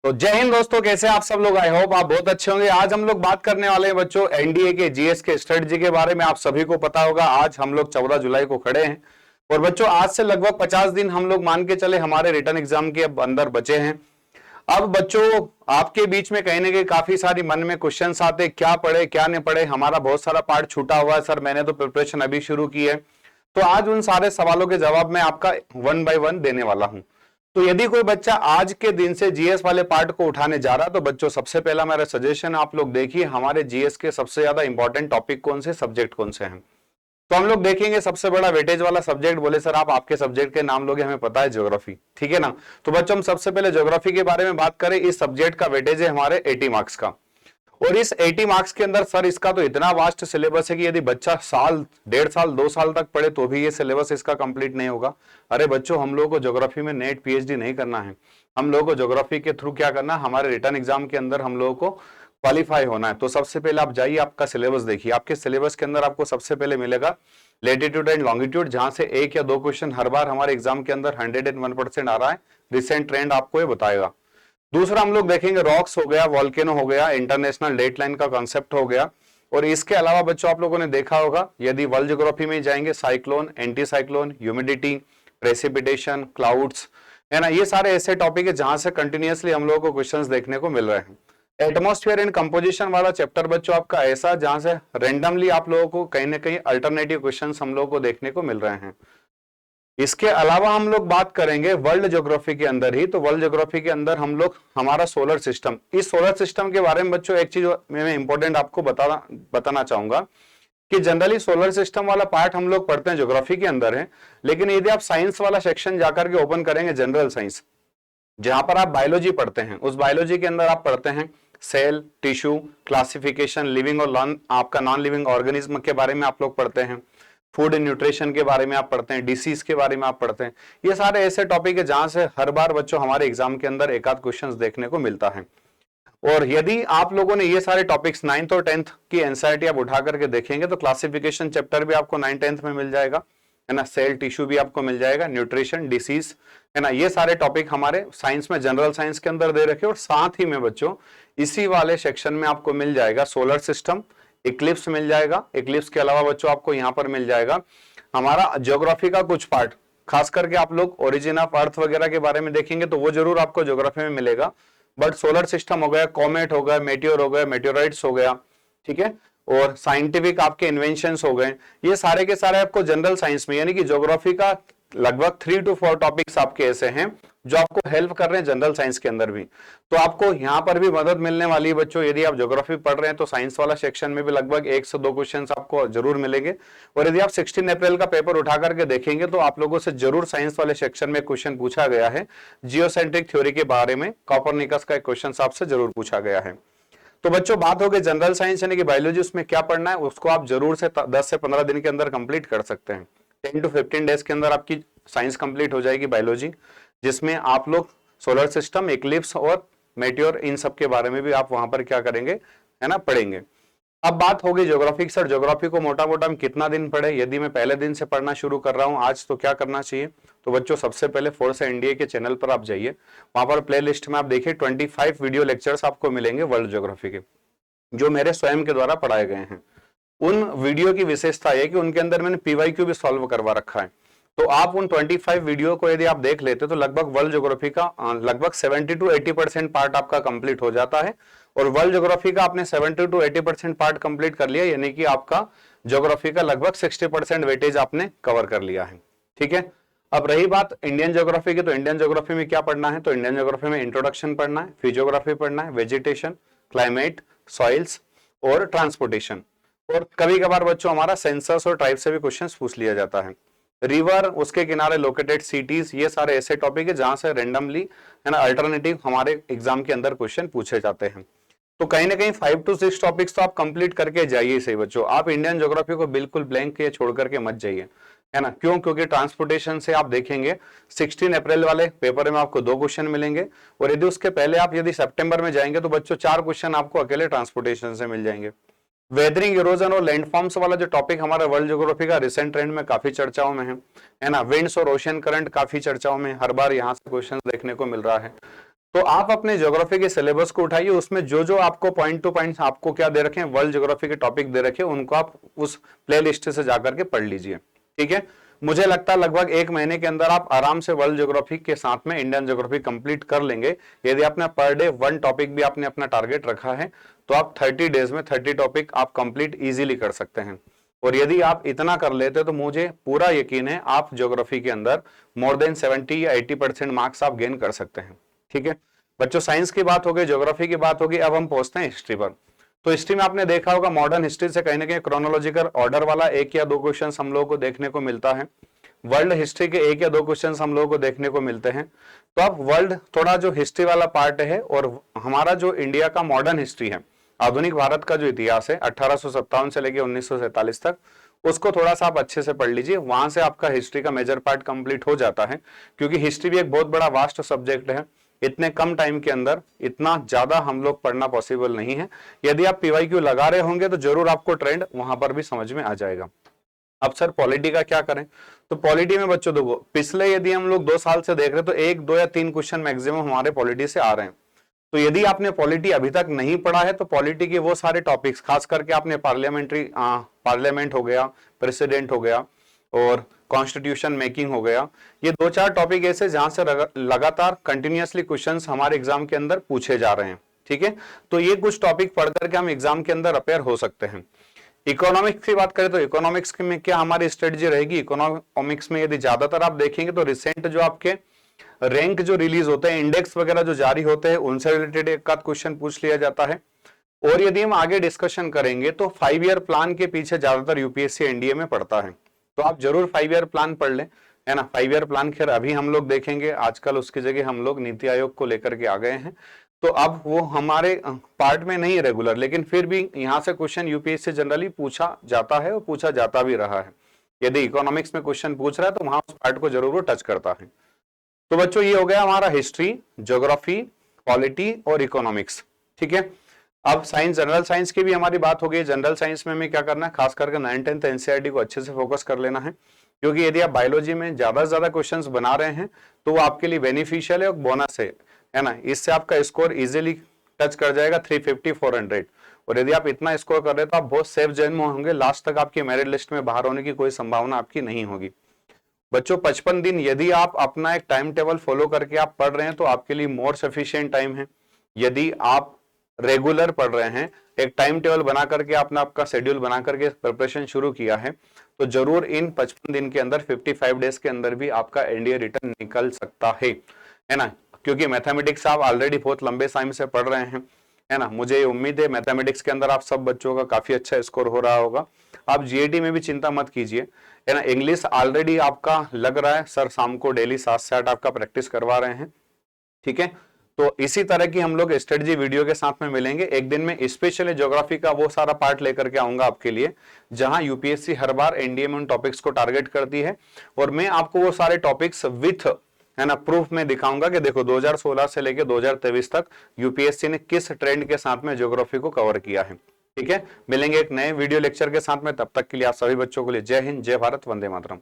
तो जय हिंद दोस्तों, कैसे आप सब लोग। आई होप आप बहुत अच्छे होंगे। आज हम लोग बात करने वाले हैं बच्चों एनडीए के जीएस के स्ट्रेटजी के बारे में। आप सभी को पता होगा आज हम लोग 14 जुलाई को खड़े हैं और बच्चों आज से लगभग 50 दिन हम लोग मान के चले हमारे रिटर्न एग्जाम के अब अंदर बचे हैं। अब बच्चों आपके बीच में कहीं ना कहीं काफी सारी मन में क्वेश्चंस आते, क्या पढ़े क्या नहीं पढ़े, हमारा बहुत सारा पार्ट छूटा हुआ है सर, मैंने तो प्रिपरेशन अभी शुरू की है। तो आज उन सारे सवालों के जवाब मैं आपका 1 बाय 1 देने वाला हूं। तो यदि कोई बच्चा आज के दिन से जीएस वाले पार्ट को उठाने जा रहा है तो बच्चों सबसे पहला मेरा सजेशन आप लोग देखिए हमारे जीएस के सबसे ज्यादा इंपॉर्टेंट टॉपिक कौन से, सब्जेक्ट कौन से हैं। तो हम लोग देखेंगे सबसे बड़ा वेटेज वाला सब्जेक्ट। बोले सर आप आपके सब्जेक्ट के नाम लोगे, हमें पता है ज्योग्राफी, ठीक है ना। तो बच्चों हम सबसे पहले ज्योग्राफी के बारे में बात करें। इस सब्जेक्ट का वेटेज है हमारे 80 मार्क्स का और इस 80 मार्क्स के अंदर सर इसका तो इतना वास्ट सिलेबस है कि यदि बच्चा साल, 1.5 साल, 2 साल तक पढ़े तो भी ये सिलेबस इसका कंप्लीट नहीं होगा। अरे बच्चों हम लोगों को ज्योग्राफी में नेट पीएचडी नहीं करना है, हम लोगों को ज्योग्राफी के थ्रू क्या करना है, हमारे रिटर्न एग्जाम के अंदर हम लोगों को क्वालिफाई होना है। तो सबसे पहले आप जाइए, आपका सिलेबस देखिए। आपके सिलेबस के अंदर आपको सबसे पहले मिलेगा लेटीट्यूड एंड लॉन्गिट्यूड, जहां से 1 या 2 क्वेश्चन हर बार हमारे एग्जाम के अंदर 101% आ रहा है। रिसेंट ट्रेंड आपको ये बताएगा। दूसरा हम लोग देखेंगे रॉक्स हो गया, वॉल्केनो हो गया, इंटरनेशनल डेट लाइन का कॉन्सेप्ट हो गया। और इसके अलावा बच्चों आप लोगों ने देखा होगा यदि वर्ल्ड ज्योग्राफी में जाएंगे, cyclone, anti cyclone, humidity, precipitation, clouds, है ना। ये सारे ऐसे टॉपिक है जहां से कंटिन्यूअसली हम लोगों को क्वेश्चंस देखने को मिल रहे हैं। एटमॉस्फेयर एंड कंपोजिशन वाला चैप्टर बच्चों आपका ऐसा जहां से रेंडमली आप लोगों को कहीं ना कहीं अल्टरनेटिव क्वेश्चंस हम लोगों को देखने को मिल रहे हैं। इसके अलावा हम लोग बात करेंगे वर्ल्ड ज्योग्राफी के अंदर ही। तो वर्ल्ड ज्योग्राफी के अंदर हम लोग हमारा सोलर सिस्टम, इस सोलर सिस्टम के बारे में बच्चों एक चीज मैं इंपॉर्टेंट आपको बताना चाहूंगा कि जनरली सोलर सिस्टम वाला पार्ट हम लोग पढ़ते हैं ज्योग्राफी के अंदर है, लेकिन यदि आप साइंस वाला सेक्शन जाकर के ओपन करेंगे जनरल साइंस, जहां पर आप बायोलॉजी पढ़ते हैं, उस बायोलॉजी के अंदर आप पढ़ते हैं सेल, टिश्यू, क्लासिफिकेशन, लिविंग और आपका नॉन लिविंग ऑर्गेनिज्म के बारे में आप लोग पढ़ते हैं, फूड एंड न्यूट्रिशन के बारे में आप पढ़ते हैं, डिसीज के बारे में आप पढ़ते हैं। ये सारे ऐसे टॉपिक है जहां से हर बार बच्चों हमारे एग्जाम के अंदर एक आध क्वेश्चंस देखने को मिलता है। और यदि आप लोगों ने ये सारे टॉपिक्स 9th और 10th की एनसीईआरटी आप उठा करके देखेंगे तो क्लासिफिकेशन चैप्टर भी आपको 9th 10th में मिल जाएगा, है ना। सेल, टिश्यू भी आपको मिल जाएगा, न्यूट्रिशन, डिसीज, है ना। ये सारे टॉपिक हमारे साइंस में, जनरल साइंस के अंदर दे रखे। और साथ ही में बच्चों इसी वाले सेक्शन में आपको मिल जाएगा सोलर सिस्टम, इक्लिप्स मिल जाएगा। इक्लिप्स के अलावा बच्चों आपको यहाँ पर मिल जाएगा हमारा ज्योग्राफी का कुछ पार्ट, खास करके आप लोग ओरिजिन ऑफ अर्थ वगैरह के बारे में देखेंगे तो वो जरूर आपको ज्योग्राफी में मिलेगा। बट सोलर सिस्टम हो गया, कॉमेट हो गया, मेटियोर हो गया, मेटियोराइट्स हो गया, ठीक है, और साइंटिफिक आपके इन्वेंशंस हो गए, ये सारे के सारे आपको जनरल साइंस में, यानी कि ज्योग्राफी का लगभग 3 to 4 टॉपिक्स आपके ऐसे हैं जो आपको हेल्प कर रहे हैं जनरल साइंस के अंदर भी। तो आपको यहां पर भी मदद मिलने वाली है बच्चों। यदि आप ज्योग्राफी पढ़ रहे हैं तो साइंस वाला सेक्शन में भी लगभग 1 से 2 क्वेश्चंस आपको जरूर मिलेंगे। और यदि आप 16 अप्रैल का पेपर उठा करके देखेंगे तो आप लोगों से जरूर साइंस वाले सेक्शन में क्वेश्चन पूछा गया है। जियोसेंट्रिक थ्योरी के बारे में कॉपरनिकस का एक क्वेश्चन आपसे जरूर पूछा गया है। तो बच्चों बात हो गई जनरल साइंस यानी कि बायोलॉजी, उसमें क्या पढ़ना है उसको आप जरूर से 10 से 15 दिन के अंदर कंप्लीट कर सकते हैं। 10 to 15 डेज के अंदर आपकी साइंस कंप्लीट हो जाएगी बायोलॉजी, जिसमें आप लोग सोलर सिस्टम, इक्लिप्स और मेटियोर, इन सब के बारे में भी आप वहां पर क्या करेंगे, है ना, पढ़ेंगे। अब बात होगी ज्योग्राफी। सर ज्योग्राफी को मोटा मोटा हम कितना दिन पढ़े। यदि मैं पहले दिन से पढ़ना शुरू कर रहा हूं आज तो क्या करना चाहिए। तो बच्चों सबसे पहले फोर्स एनडीए के चैनल पर आप जाइए, वहां पर प्ले लिस्ट में आप देखिए 25 वीडियो लेक्चर्स आपको मिलेंगे वर्ल्ड ज्योग्राफी के, जो मेरे स्वयं के द्वारा पढ़ाए गए हैं। उन वीडियो की विशेषता है कि उनके अंदर मैंने पीवाईक्यू भी सॉल्व करवा रखा है। तो आप उन 25 वीडियो को यदि आप देख लेते तो लगभग वर्ल्ड ज्योग्राफी का लगभग 70 to 80% पार्ट आपका कंप्लीट हो जाता है। और वर्ल्ड ज्योग्राफी का आपने 70 to 80% पार्ट कंप्लीट कर लिया, यानी कि आपका ज्योग्राफी का लगभग 60% वेटेज आपने कवर कर लिया है, ठीक है। अब रही बात इंडियन ज्योग्राफी की, तो इंडियन ज्योग्राफी में क्या पढ़ना है। तो इंडियन ज्योग्राफी में इंट्रोडक्शन पढ़ना है, फिजियोग्राफी पढ़ना है, वेजिटेशन, क्लाइमेट, सॉइल्स और ट्रांसपोर्टेशन। और कभी कभार बच्चों हमारा सेंसस और टाइप से भी क्वेश्चंस पूछ लिया जाता है। रिवर, उसके किनारे लोकेटेड सिटीज, ये सारे ऐसे टॉपिक है जहां से रेंडमली, है ना, अल्टरनेटिव हमारे एग्जाम के अंदर क्वेश्चन पूछे जाते हैं। तो कहीं ना कहीं 5 to 6 टॉपिक्स तो आप कंप्लीट करके जाइए सही बच्चों। आप इंडियन ज्योग्राफी को बिल्कुल ब्लैंक के छोड़ करके मत जाइए, है ना। क्यों? क्योंकि ट्रांसपोर्टेशन से आप देखेंगे 16 अप्रैल वाले पेपर में आपको 2 क्वेश्चन मिलेंगे। और यदि उसके पहले आप यदि सितंबर में जाएंगे तो बच्चों 4 क्वेश्चन आपको अकेले ट्रांसपोर्टेशन से मिल जाएंगे। वेदरिंग, इरोजन और लैंडफॉर्म्स वाला जो टॉपिक हमारा वर्ल्ड ज्योग्राफी का रिसेंट ट्रेंड में काफी चर्चाओं में है ना। विंड्स और ओशन करंट काफी चर्चाओं में, हर बार यहाँ से क्वेश्चन देखने को मिल रहा है। तो आप अपने ज्योग्राफी के सिलेबस को उठाइए, उसमें जो जो आपको पॉइंट टू पॉइंट आपको क्या दे रखे हैं, वर्ल्ड ज्योग्राफी के टॉपिक दे रखे हैं, उनको आप उस प्ले लिस्ट से जाकर के पढ़ लीजिए। ठीक है, मुझे लगता है लगभग 1 महीने के अंदर आप आराम से वर्ल्ड ज्योग्राफी के साथ में इंडियन ज्योग्राफी कंप्लीट कर लेंगे। यदि आपने पर डे 1 टॉपिक भी आपने अपना टारगेट रखा है तो आप 30 डेज में 30 टॉपिक आप कंप्लीट इजीली कर सकते हैं। और यदि आप इतना कर लेते तो मुझे पूरा यकीन है आप ज्योग्राफी के अंदर मोर देन 70 या 80% मार्क्स आप गेन कर सकते हैं। ठीक है बच्चों, साइंस की बात हो गई, ज्योग्राफी की बात होगी, अब हम पहुंचते हैं हिस्ट्री पर। तो हिस्ट्री में आपने देखा होगा मॉडर्न हिस्ट्री से कहीं ना कहीं क्रोनोलॉजिकल ऑर्डर वाला 1 या 2 क्वेश्चन हम लोगों को देखने को मिलता है। वर्ल्ड हिस्ट्री के 1 या 2 क्वेश्चन हम लोगों को देखने को मिलते हैं। तो अब वर्ल्ड थोड़ा जो हिस्ट्री वाला पार्ट है और हमारा जो इंडिया का मॉडर्न हिस्ट्री है, आधुनिक भारत का जो इतिहास है 1857 से लेकर 1947 तक, उसको थोड़ा सा आप अच्छे से पढ़ लीजिए। वहां से आपका हिस्ट्री का मेजर पार्ट कंप्लीट हो जाता है, क्योंकि हिस्ट्री भी एक बहुत बड़ा वास्ट सब्जेक्ट है। इतने कम टाइम के अंदर इतना ज्यादा हम लोग पढ़ना पॉसिबल नहीं है। यदि आप पीवाईक्यू लगा रहे होंगे तो जरूर आपको ट्रेंड वहां पर भी समझ में आ जाएगा। अब सर पॉलिटी का क्या करें? तो पॉलिटी में बच्चों देखो, पिछले यदि हम लोग 2 साल से देख रहे हैं तो 1, 2 या 3 क्वेश्चन मैक्सिमम हमारे पॉलिटी से आ रहे हैं। तो यदि आपने पॉलिटी अभी तक नहीं पढ़ा है तो पॉलिटी के वो सारे टॉपिक्स, खास करके आपने पार्लियामेंट हो गया, प्रेसिडेंट हो गया और कॉन्स्टिट्यूशन मेकिंग हो गया, ये 2-4 टॉपिक ऐसे जहां से लगातार कंटिन्यूअसली क्वेश्चंस हमारे एग्जाम के अंदर पूछे जा रहे हैं। ठीक है, तो ये कुछ टॉपिक पढ़ करके हम एग्जाम के अंदर अपेयर हो सकते हैं। इकोनॉमिक्स की बात करें तो इकोनॉमिक्स में क्या हमारी स्ट्रेटजी रहेगी? इकोनॉमिक्स में यदि ज्यादातर आप देखेंगे तो रिसेंट जो आपके रैंक जो रिलीज होते हैं, इंडेक्स वगैरह जो जारी होते हैं, उनसे रिलेटेड एक आध क्वेश्चन पूछ लिया जाता है। और यदि हम आगे डिस्कशन करेंगे तो 5 ईयर प्लान के पीछे ज्यादातर यूपीएससी एनडीए में पड़ता है, तो आप जरूर 5 ईयर प्लान पढ़ लें, है ना। 5 ईयर प्लान खैर अभी हम लोग देखेंगे, आजकल उसकी जगह हम लोग नीति आयोग को लेकर के आ गए हैं, तो अब वो हमारे पार्ट में नहीं है रेगुलर, लेकिन फिर भी यहाँ से क्वेश्चन यूपीएससी जनरली पूछा जाता है और पूछा जाता भी रहा है। यदि इकोनॉमिक्स में क्वेश्चन पूछ रहा है तो वहां उस पार्ट को जरूर टच करता है। तो बच्चों ये हो गया हमारा हिस्ट्री, ज्योग्राफी, पॉलिटी और इकोनॉमिक्स। ठीक है, अब साइंस, जनरल साइंस की भी हमारी बात हो गई। जनरल साइंस में हमें क्या करना है, खास करके 9th-10th एनसीईआरटी को अच्छे से फोकस कर लेना है, क्योंकि यदि आप बायोलॉजी में ज्यादा से ज्यादा क्वेश्चंस बना रहे हैं तो वो आपके लिए बेनिफिशियल है और बोनस है ना। इससे आपका स्कोर इजीली टच कर जाएगा 350-400, और यदि आप इतना स्कोर कर रहे हैं तो आप बहुत सेफ जोन में होंगे, लास्ट तक आपकी मेरिट लिस्ट में बाहर होने की कोई संभावना आपकी नहीं होगी। बच्चों 55 दिन यदि आप अपना एक टाइम टेबल फॉलो करके आप पढ़ रहे हैं तो आपके लिए मोर सफिशिएंट टाइम है। यदि आप रेगुलर पढ़ रहे हैं, एक टाइम टेबल बना करके आपने आपका शेड्यूल बना करके प्रिपरेशन शुरू किया है, तो जरूर इन 55 दिन के अंदर 55 डेज के अंदर भी आपका एनडीए रिटर्न निकल सकता है ना। क्योंकि मैथमेटिक्स आप ऑलरेडी बहुत लंबे टाइम से पढ़ रहे हैं, है ना। मुझे उम्मीद है मैथमेटिक्स के अंदर आप सब बच्चों का काफी अच्छा स्कोर हो रहा होगा। आप जीएटी में भी चिंता मत कीजिए, है ना। इंग्लिश ऑलरेडी आपका लग रहा है सर शाम को डेली 7 से 8 आपका प्रैक्टिस करवा रहे हैं। ठीक है, तो इसी तरह की हम लोग स्ट्रेटजी वीडियो के साथ में मिलेंगे। एक दिन में स्पेशली ज्योग्राफी का वो सारा पार्ट लेकर के आऊंगा आपके लिए, जहां यूपीएससी हर बार एनडीए में उन टॉपिक्स को टारगेट करती है, और मैं आपको वो सारे टॉपिक्स विथ, है ना, प्रूफ में दिखाऊंगा कि देखो 2016 से लेकर 2023 तक यूपीएससी ने किस ट्रेंड के साथ में ज्योग्राफी को कवर किया है। ठीक है, मिलेंगे एक नए वीडियो लेक्चर के साथ में, तब तक के लिए आप सभी बच्चों के लिए जय हिंद, जय भारत, वंदे मातरम।